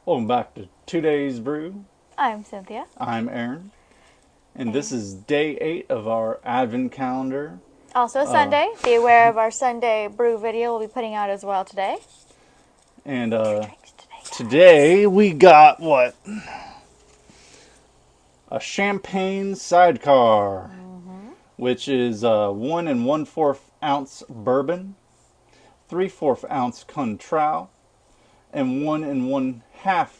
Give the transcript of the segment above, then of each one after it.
Welcome back to Today's Brew. I'm Cynthia. I'm Aaron, and this And is day 8 of our Advent calendar. also Uh, Sunday. Be aware of our Sunday brew video we'll be putting out as well today. and Drinks today, guys. today we got what? A champagne sidecar, which is 1 1/4 ounce bourbon, 3/4 ounce Contral, and 1 1/2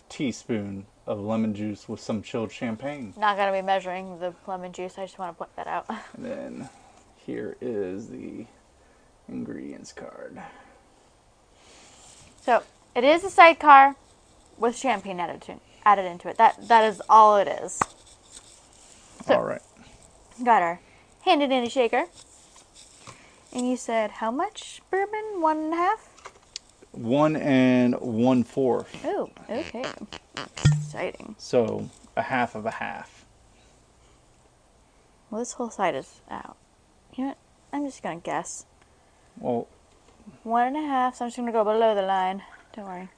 teaspoon of lemon juice with some chilled champagne. Not going to be measuring the lemon juice. I just want to point that out. And then here is the ingredients card. So, it is a sidecar with champagne added into it. That is all it is. So, All right. got our handy dandy shaker. And you said how much bourbon? 1.5? 1 1/4. Oh, okay. Exciting. So a half of a half. Well, this whole side is out. You know what? I'm just going to guess. Well, 1.5, so I'm just going to go below the line. Don't worry.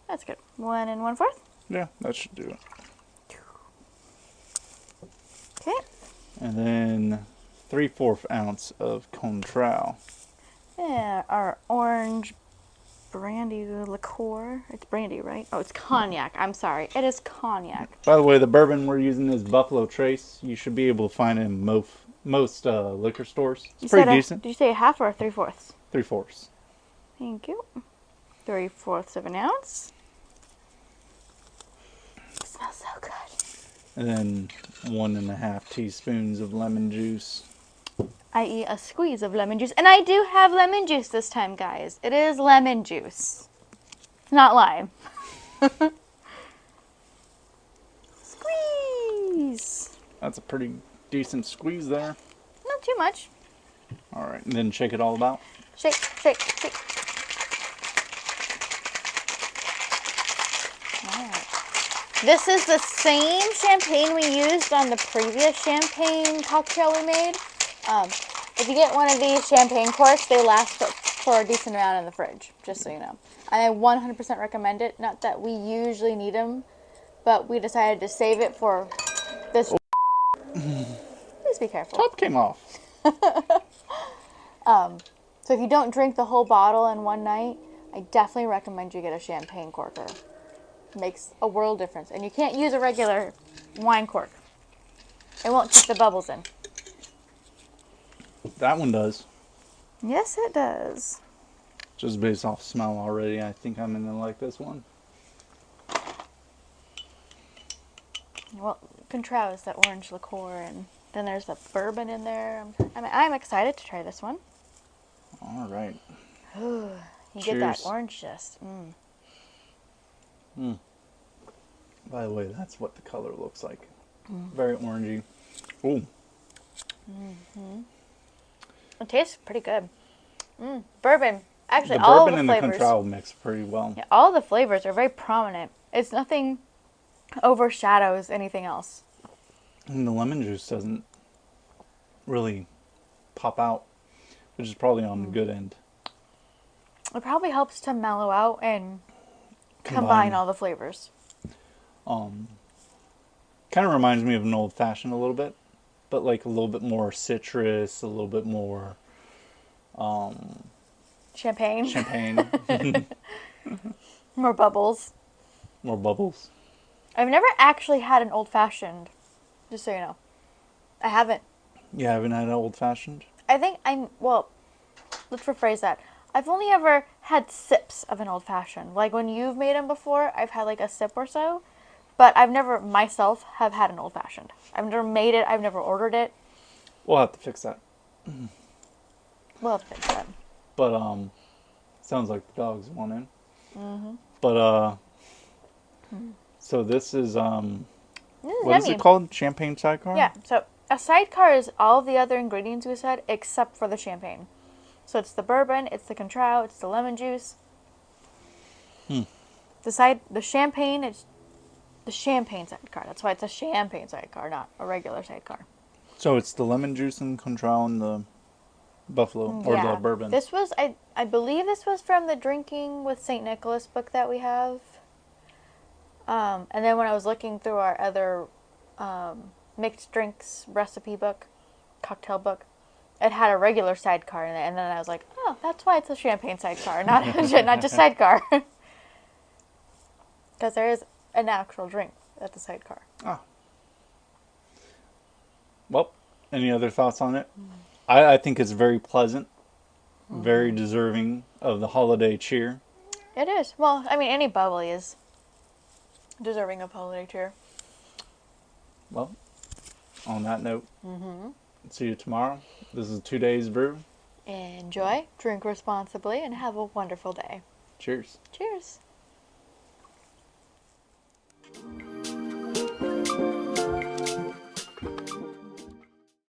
That's good. 1 1/4. yeah, that should do it. Okay. And then 3/4 ounce of Contral. Yeah, our orange brandy liqueur. It's brandy, right? Oh, it's cognac. I'm sorry. It is cognac. By the way, the bourbon we're using is Buffalo Trace. You should be able to find it in most liquor stores. It's pretty decent. Did you say a half or a 3/4? 3/4. Thank you. 3/4 of an ounce. It smells so good. And then 1 1/2 teaspoons of lemon juice. I.e. a squeeze of lemon juice. And I do have lemon juice this time, guys. It is lemon juice. Not lime. Squeeze. That's a pretty decent squeeze there. Not too much. All right, and then shake it all about. Shake, shake, shake. Alright. This is the same champagne we used on the previous champagne cocktail we made. If you get one of these champagne corks, they last for a decent amount in the fridge, just so you know. And I 100% recommend it. Not that we usually need them, but we decided to save it for this. Please be careful. Top came off. So if you don't drink the whole bottle in one night, I definitely recommend you get a champagne corker. It makes a world difference. And you can't use a regular wine cork. It won't keep the bubbles in. That one does. Yes, it does. Just based off smell already, I think I'm gonna like this one. Well, Contral is that orange liqueur, and then there's the bourbon in there. I'm excited to try this one. All right. You Cheers. get that orange zest. By the way, that's what the color looks like. Very orangey. Ooh. It tastes pretty good. Bourbon. Actually, The all bourbon the and flavors. the Contral mix pretty well. Yeah, all the flavors are very prominent. It's nothing overshadows anything else. And the lemon juice doesn't really pop out, which is probably on the good end. It probably helps to mellow out and combine all the flavors. Kind of reminds me of an old fashioned a little bit, but like a little bit more citrus, a little bit more Champagne. champagne, More bubbles. more bubbles. I've never actually had an old fashioned, just so you know. I haven't. You haven't had an old fashioned? I think let's rephrase that. I've only ever had sips of an old fashioned. Like when you've made them before, I've had like a sip or so. But I've never myself have had an old fashioned. I've never made it. I've never ordered it. We'll have to fix that. We'll have to fix that. But sounds like the dogs want in. But so this is what is it called? Champagne sidecar? Yeah. So a sidecar is all of the other ingredients we said except for the champagne. So it's the bourbon, it's the Contral, it's the lemon juice. The champagne, it's the champagne sidecar. That's why it's a champagne sidecar, not a regular sidecar. So it's the lemon juice and Contral and the buffalo or the bourbon. This was I believe this was from the Drinking with St. Nicholas book that we have. And then when I was looking through our other mixed drinks recipe book, cocktail book, it had a regular sidecar in it. And then I was like, oh, that's why it's a champagne sidecar, not just sidecar. Because there is an actual drink at the sidecar. Ah. Well, any other thoughts on it? I think it's very pleasant, very deserving of the holiday cheer. It is. Well, I mean, any bubbly is deserving of holiday cheer. Well, on that note, see you tomorrow. This is 2 Days Brew. Enjoy, drink responsibly, and have a wonderful day. Cheers. Cheers.